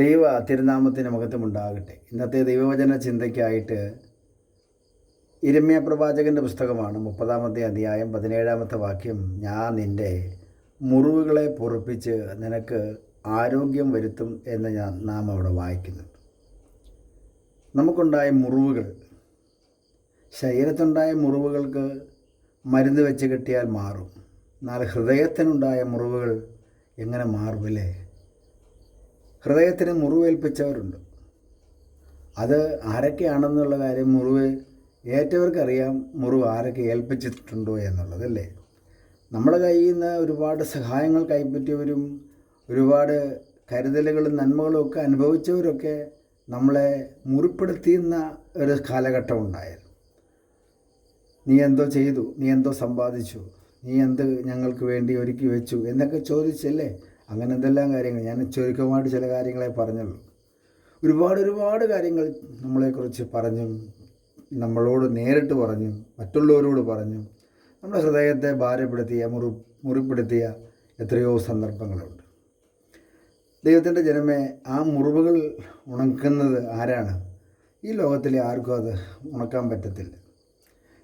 ദൈവ തിരുനാമത്തിന് മഹത്വമുണ്ടാകട്ടെ. ഇന്നത്തെ ദൈവവചന ചിന്തയ്ക്കായിട്ട് യിരെമ്യാ പ്രവാചകൻ്റെ പുസ്തകമാണ് 30-ാമത്തെ അധ്യായം 17-ാമത്തെ വാക്യം. ഞാൻ നിൻ്റെ മുറിവുകളെ പൊറുപ്പിച്ച് നിനക്ക് ആരോഗ്യം വരുത്തും എന്ന് നാം അവിടെ വായിക്കുന്നുണ്ട്. നമുക്കുണ്ടായ മുറിവുകൾ, ശരീരത്തുണ്ടായ മുറിവുകൾക്ക് മരുന്ന് വെച്ച് കെട്ടിയാൽ മാറും. എന്നാൽ ഹൃദയത്തിനുണ്ടായ മുറിവുകൾ എങ്ങനെ മാറുമല്ലേ? ഹൃദയത്തിന് മുറിവേൽപ്പിച്ചവരുണ്ട്. അത് ആരൊക്കെയാണെന്നുള്ള കാര്യം മുറിവ് ഏറ്റവർക്കറിയാം, മുറിവ് ആരൊക്കെ ഏൽപ്പിച്ചിട്ടുണ്ടോ എന്നുള്ളതല്ലേ. നമ്മുടെ കയ്യിൽ നിന്ന് ഒരുപാട് സഹായങ്ങൾ കൈപ്പറ്റിയവരും ഒരുപാട് കരുതലുകളും നന്മകളും ഒക്കെ അനുഭവിച്ചവരൊക്കെ നമ്മളെ മുറിപ്പെടുത്തിയുന്ന ഒരു കാലഘട്ടം ഉണ്ടായിരുന്നു. നീ എന്തോ ചെയ്തു, നീ എന്തോ സമ്പാദിച്ചു, നീ എന്ത് ഞങ്ങൾക്ക് വേണ്ടി ഒരുക്കി വെച്ചു എന്നൊക്കെ ചോദിച്ചല്ലേ. അങ്ങനെ എന്തെല്ലാം കാര്യങ്ങൾ, ഞാൻ ചുരുക്കമായിട്ട് ചില കാര്യങ്ങളെ പറഞ്ഞുള്ളൂ. ഒരുപാട് കാര്യങ്ങൾ നമ്മളെക്കുറിച്ച് പറഞ്ഞും നമ്മളോട് നേരിട്ട് പറഞ്ഞും മറ്റുള്ളവരോട് പറഞ്ഞും നമ്മുടെ ഹൃദയത്തെ ഭാരപ്പെടുത്തിയ മുറിപ്പെടുത്തിയ എത്രയോ സന്ദർഭങ്ങളുണ്ട്. ദൈവത്തിൻ്റെ ജനമേ, ആ മുറിവുകൾ ഉണക്കുന്നത് ആരാണ്? ഈ ലോകത്തിലെ ആർക്കും അത് ഉണക്കാൻ പറ്റത്തില്ല.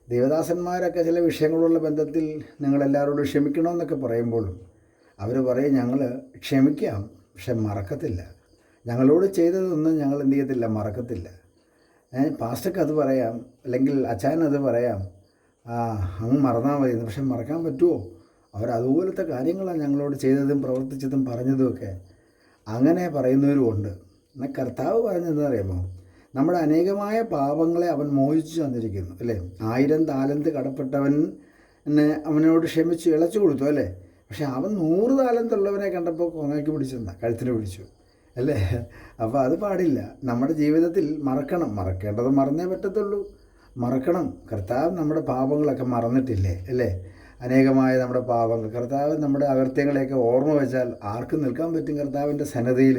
ദേവദാസന്മാരൊക്കെ ചില വിഷയങ്ങളുള്ള ബന്ധത്തിൽ നിങ്ങളെല്ലാവരോടും ക്ഷമിക്കണമെന്നൊക്കെ പറയുമ്പോഴും അവർ പറയും, ഞങ്ങൾ ക്ഷമിക്കാം, പക്ഷെ മറക്കത്തില്ല. ഞങ്ങളോട് ചെയ്തതൊന്നും ഞങ്ങൾ എന്ത് ചെയ്യത്തില്ല, മറക്കത്തില്ല. പാസ്റ്റർക്ക് അത് പറയാം, അല്ലെങ്കിൽ അച്ചായൻ അത് പറയാം, അങ്ങ് മറന്നാൽ മതി, പക്ഷെ മറക്കാൻ പറ്റുമോ? അവരതുപോലത്തെ കാര്യങ്ങളാണ് ഞങ്ങളോട് ചെയ്തതും പ്രവർത്തിച്ചതും പറഞ്ഞതുമൊക്കെ. അങ്ങനെ പറയുന്നവരുമുണ്ട്. എന്നാൽ കർത്താവ് പറഞ്ഞതെന്നറിയാമോ? നമ്മുടെ അനേകമായ പാപങ്ങളെ അവൻ മോചിച്ചു തന്നിരിക്കുന്നു, അല്ലേ? 1000 താലന്ത് കടപ്പെട്ടവൻ അവനോട് ക്ഷമിച്ച് ഇളച്ചു കൊടുത്തു, അല്ലേ? പക്ഷെ അവൻ 100 താലന്തുള്ളവനെ കണ്ടപ്പോൾ കൊങ്ങയ്ക്ക് പിടിച്ചെന്നാ, കഴുത്തിന് പിടിച്ചു, അല്ലേ? അപ്പോൾ അത് പാടില്ല. നമ്മുടെ ജീവിതത്തിൽ മറക്കേണ്ടത് മറന്നേ പറ്റത്തുള്ളൂ. മറക്കണം. കർത്താവ് നമ്മുടെ പാപങ്ങളൊക്കെ മറന്നിട്ടില്ലേ, അല്ലേ? അനേകമായ നമ്മുടെ പാപങ്ങൾ, കർത്താവ് നമ്മുടെ അകൃത്യങ്ങളെയൊക്കെ ഓർമ്മ വെച്ചാൽ ആർക്കും നിൽക്കാൻ പറ്റും കർത്താവിൻ്റെ സന്നദ്ധിയിൽ.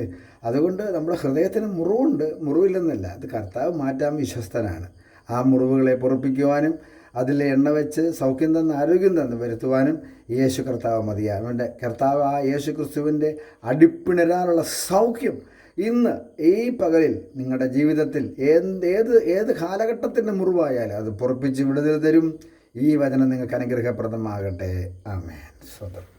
അതുകൊണ്ട് നമ്മുടെ ഹൃദയത്തിന് മുറിവുണ്ട്, മുറിവില്ലെന്നല്ല, അത് കർത്താവ് മാറ്റാൻ വിശ്വസ്തനാണ്. ആ മുറിവുകളെ പൊറുപ്പിക്കുവാനും അതിൽ എണ്ണ വെച്ച് സൗഖ്യം തന്ന് ആരോഗ്യം തന്ന് വരുത്തുവാനും യേശു കർത്താവ് മതിയാകും. അവൻ്റെ കർത്താവ് ആ യേശു ക്രിസ്തുവിൻ്റെ അടിപ്പിണരാനുള്ള സൗഖ്യം ഇന്ന് ഈ പകലിൽ നിങ്ങളുടെ ജീവിതത്തിൽ ഏത് കാലഘട്ടത്തിൻ്റെ മുറിവായാലും അത് പൊറുപ്പിച്ച് വിടുതൽ തരും. ഈ വചനം നിങ്ങൾക്ക് അനുഗ്രഹപ്രദമാകട്ടെ. ആമേൻ. സ്വതന്ത്രം.